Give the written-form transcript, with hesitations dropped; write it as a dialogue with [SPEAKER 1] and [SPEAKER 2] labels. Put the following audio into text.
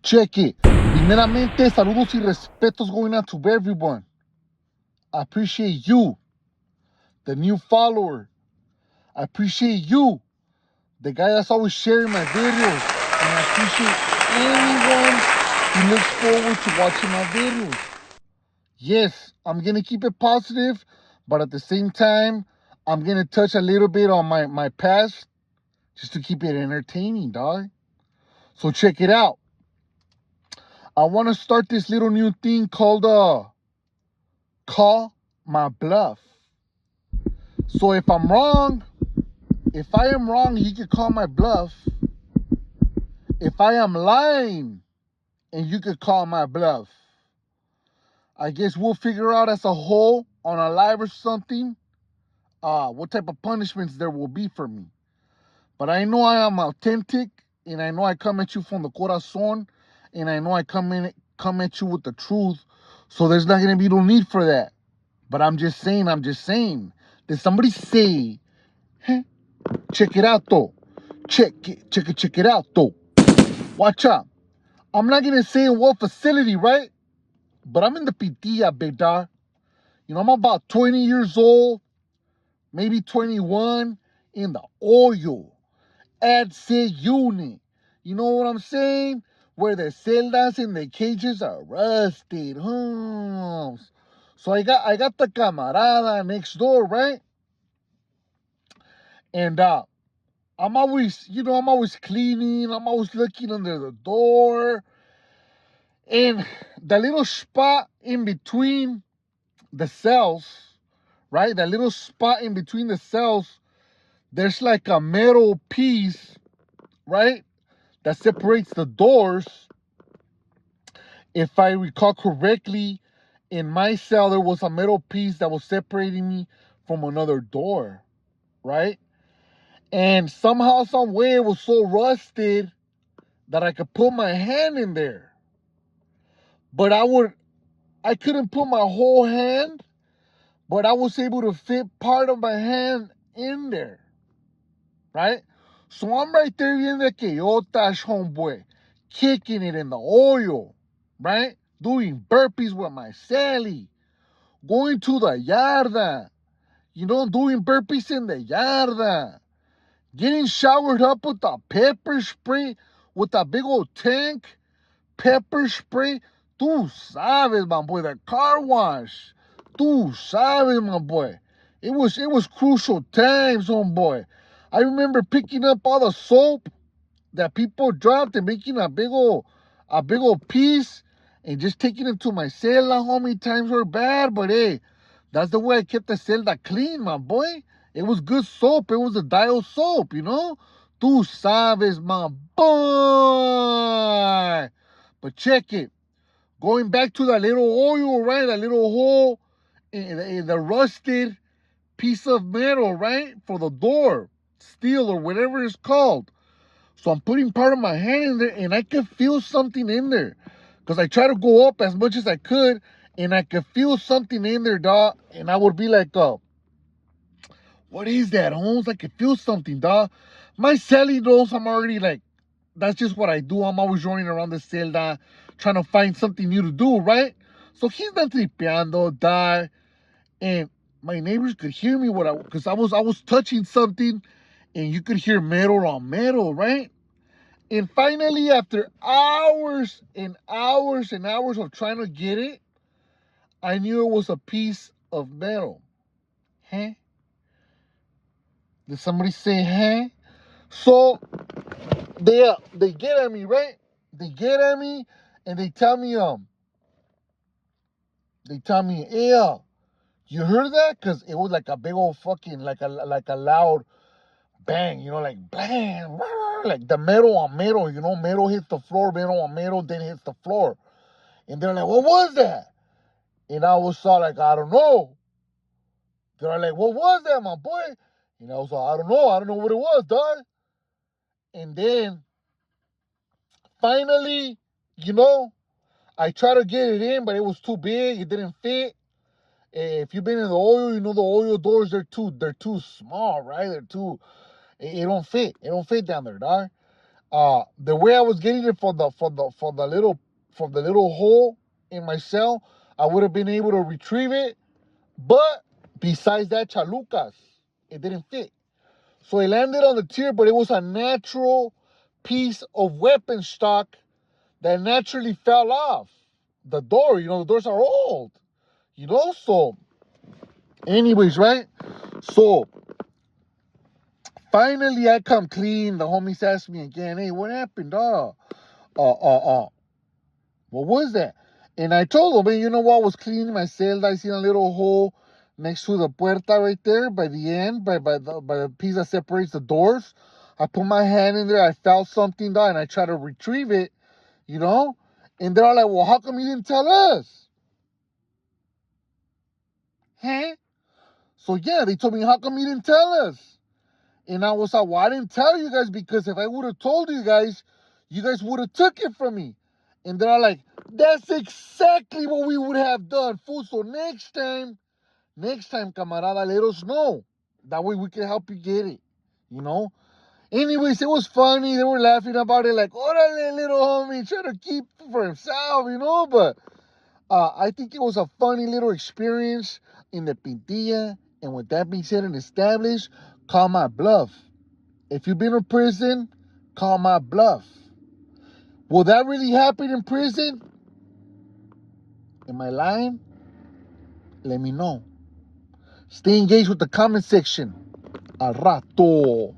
[SPEAKER 1] Check it. Primeramente, saludos y respetos going out to everyone. I appreciate you, the new follower. I appreciate you, the guy that's always sharing my videos. And I appreciate anyone who looks forward to watching my videos. Yes, I'm going to keep it positive, but at the same time, I'm going to touch a little bit on my past just to keep it entertaining, dog. So check it out. I want to start this little new thing called Call My Bluff. So if I am wrong, you can call my bluff. If I am lying, and you could call my bluff. I guess we'll figure out as a whole on a live or something what type of punishments there will be for me. But I know I am authentic, and I know I come at you from the corazon, and I know I come at you with the truth. So there's not gonna be no need for that. But I'm just saying. Did somebody say, hey, check it out though? Check it out though. Watch out. I'm not gonna say in what facility, right? But I'm in the Pitilla, big dog. You know, I'm about 20 years old, maybe 21, in the oil. Ad sig unit. You know what I'm saying? Where the celdas and the cages are rusted. So I got the camarada next door, right? And I'm always cleaning. I'm always looking under the door. And the little spot in between the cells, right? That little spot in between the cells, there's like a metal piece, right? That separates the doors. If I recall correctly, in my cell, there was a metal piece that was separating me from another door, right? And somehow, some way, it was so rusted that I could put my hand in there. But I couldn't put my whole hand, but I was able to fit part of my hand in there, right? So I'm right there in the Keyotash, homeboy, kicking it in the oil, right? Doing burpees with my Sally, going to the yarda, doing burpees in the yarda, getting showered up with the pepper spray, with a big old tank, pepper spray. Tú sabes, my boy, the car wash. Tú sabes, my boy. It was crucial times, homeboy. I remember picking up all the soap that people dropped and making a big old piece and just taking it to my celda, homie. Times were bad, but hey, that's the way I kept the celda clean, my boy. It was good soap. It was a dial soap, Tú sabes, my boy. But check it. Going back to that little oil, right? That little hole in the rusted piece of metal, right? For the door, steel or whatever it's called. So I'm putting part of my hand in there, and I could feel something in there. Because I try to go up as much as I could, and I could feel something in there, dog. And I would be like, what is that, Holmes? I could feel something, dog. My celly knows I'm already like, that's just what I do. I'm always running around the celda trying to find something new to do, right? So he's not tripeando, dog. And my neighbors could hear me because I was touching something, and you could hear metal on metal, right? And finally, after hours and hours and hours of trying to get it, I knew it was a piece of metal. Huh? Did somebody say, huh? So they get at me, right? They get at me and they tell me, hey, you heard that? Because it was like a big old fucking, like a loud bang, like bang, like the metal on metal, metal hits the floor, metal on metal, then hits the floor. And they're like, what was that? And I was all like, I don't know. They're like, what was that, my boy? And I was like, I don't know what it was, dog. And then finally, I tried to get it in, but it was too big. It didn't fit. If you've been in the oil, the oil doors, they're too small, right? It don't fit. It don't fit down there, dog. The way I was getting it for the little hole in my cell, I would have been able to retrieve it. But besides that, chalucas, it didn't fit. So it landed on the tier, but it was a natural piece of weapon stock that naturally fell off the door. The doors are old. So anyways, right? So finally I come clean. The homies asked me again, hey, what happened, dog? What was that? And I told them, man, you know what? I was cleaning my cell. I seen a little hole next to the puerta right there by the end, by the piece that separates the doors. I put my hand in there. I felt something, and I tried to retrieve it, And they're all like, well, how come you didn't tell us? Huh? So, yeah, they told me, how come you didn't tell us? And I was like, well, I didn't tell you guys because if I would have told you guys would have took it from me. And they're like, that's exactly what we would have done, fool. So next time, camarada, let us know. That way we can help you get it. Anyways, it was funny. They were laughing about it like, orale, little homie, trying to keep for himself. But I think it was a funny little experience in the Pintilla. And with that being said and established, call my bluff. If you've been in prison, call my bluff. Will that really happen in prison? Am I lying? Let me know. Stay engaged with the comment section. Al rato.